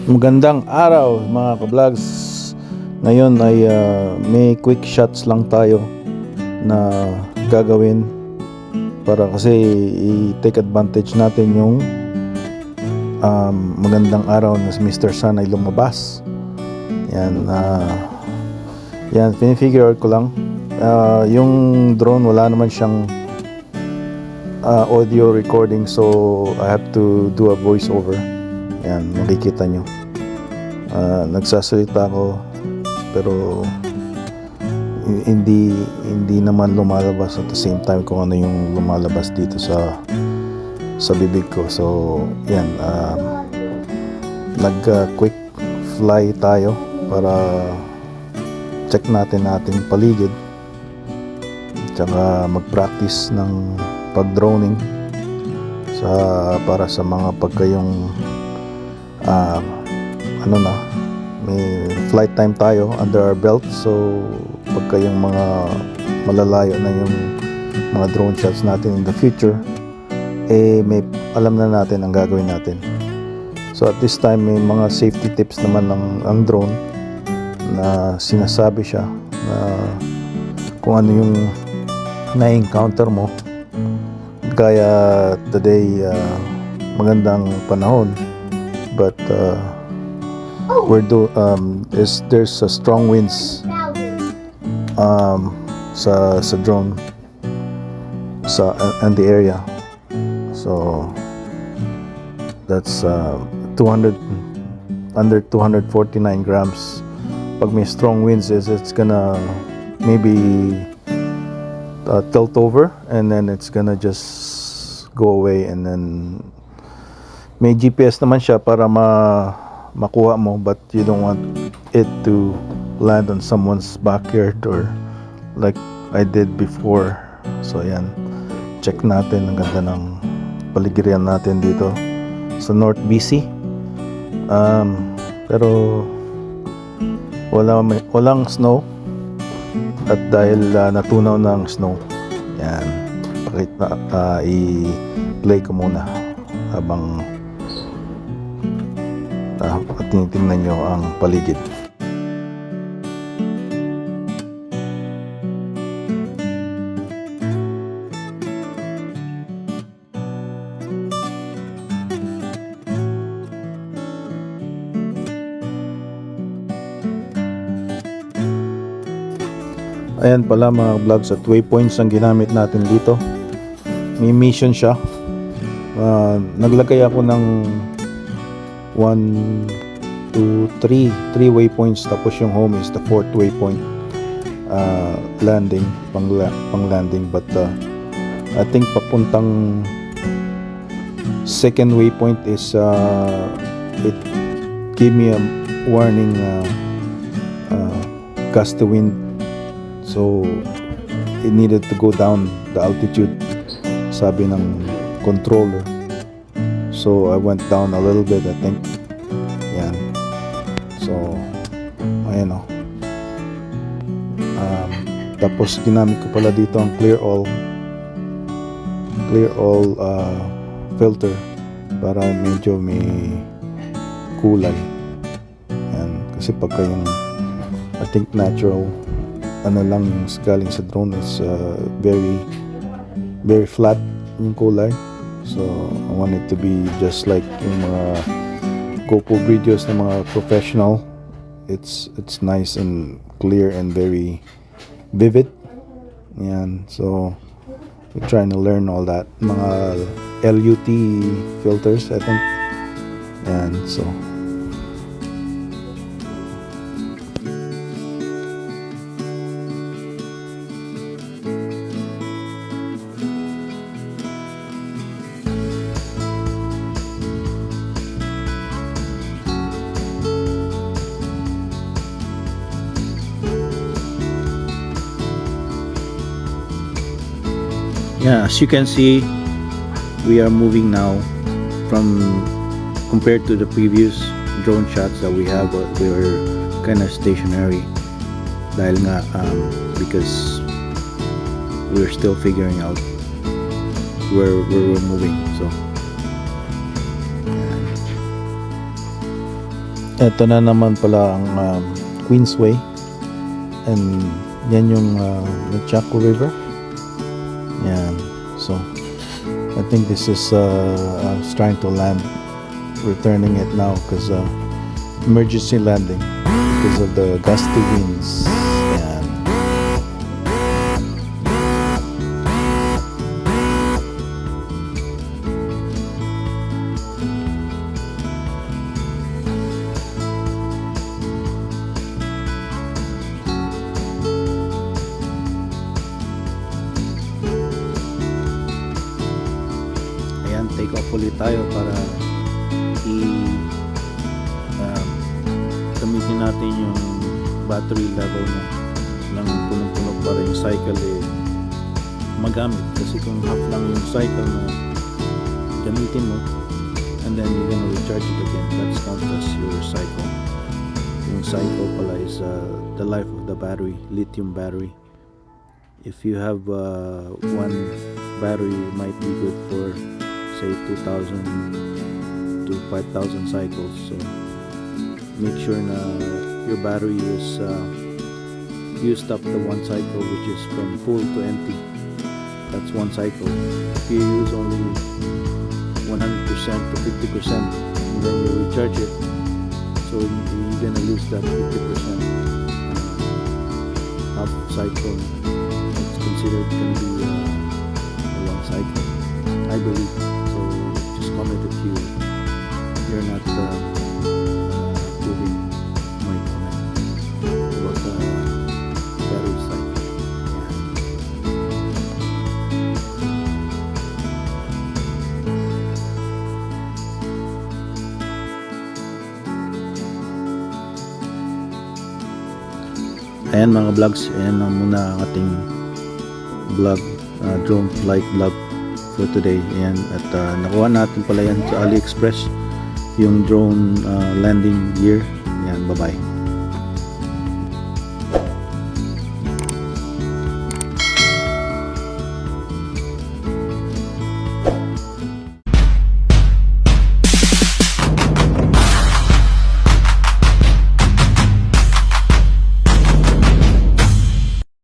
Magandang araw mga ka-vlogs. Ngayon ay may quick shots lang tayo na gagawin para kasi i-take advantage natin yung magandang araw na si Mr. Sun ay lumabas. Yan, pinifigure out ko lang. Yung drone wala naman siyang audio recording, so I have to do a voice over. Yan, makikita nyo. Nagsasalita ako pero hindi naman lumalabas at the same time kung ano yung lumalabas dito sa bibig ko. So yan, nag quick fly tayo para check natin ating paligid, tsaka mag-practice ng pag-droning para sa mga pagkayong may flight time tayo under our belt. So pagka yung mga malalayo na yung mga drone shots natin in the future, may alam na natin ang gagawin natin. So at this time may mga safety tips naman ang drone na sinasabi siya na kung ano yung na-encounter mo. Kaya today magandang panahon, but there's a strong winds sa drone and the area. So that's under 249 grams. Pag may strong winds, it's gonna maybe tilt over and then it's gonna just go away. And then may GPS naman siya para makuha mo, but you don't want it to land on someone's backyard or like I did before. So yan, check natin. Ang ganda ng paligirian natin dito sa North BC, pero walang snow, at dahil natunaw na ang snow, yan, i-play ko muna habang tinitingnan nyo ang paligid. Ayan pala mga vlogs, at waypoints ang ginamit natin dito. May mission siya. Naglagay ako ng 1, 2, 3 waypoints, tapos yung home is the 4th waypoint, landing, pang landing. But I think papuntang 2nd waypoint is it gave me a warning, gust of wind, so it needed to go down the altitude, sabi ng controller. So I went down a little bit, I think. Yan. So ayan o. Tapos ginamit ko pala dito ang clear all filter para medyo may kulay. Yan. Kasi pagka yung I think natural lang yung galing sa drone is very very flat yung kulay. So I want it to be just like yung mga GoPro videos ng mga professional. It's nice and clear and very vivid. Yan. So we're trying to learn all that. Mga LUT filters, I think. Yan. So yeah, as you can see, we are moving now from, compared to the previous drone shots that we have. We were kind of stationary dahil nga because we're still figuring out where we're moving. So Ito na naman pala ang Queensway, and yan yung Chaco River. Yan. So I think this is trying to land, returning it now because emergency landing because of the gusty winds. Yan. Ayan, take off ulit tayo para gamitin natin yung battery level ng punong-puno para yung cycle magamit, kasi kung half lang yung cycle na gamitin mo and then you're gonna recharge it again, that's counted as your cycle. Yung cycle pala is the life of the battery, lithium battery. If you have one battery, it might be good for say 2,000 to 5,000 cycles. So make sure na your battery is used up the one cycle, which is from full to empty. That's one cycle. If you use only 100% to 50% and then you recharge it, so you're gonna lose that 50% half cycle. It's considered gonna be a long cycle, I believe. So just comment if you're not approving my comment about the battery cycle. Ayan mga vlogs, ayan na muna ang ating vlog, drone flight vlog for today. Ayan, at nakuha natin pala yan sa AliExpress, yung drone landing gear. Ayan, bye bye.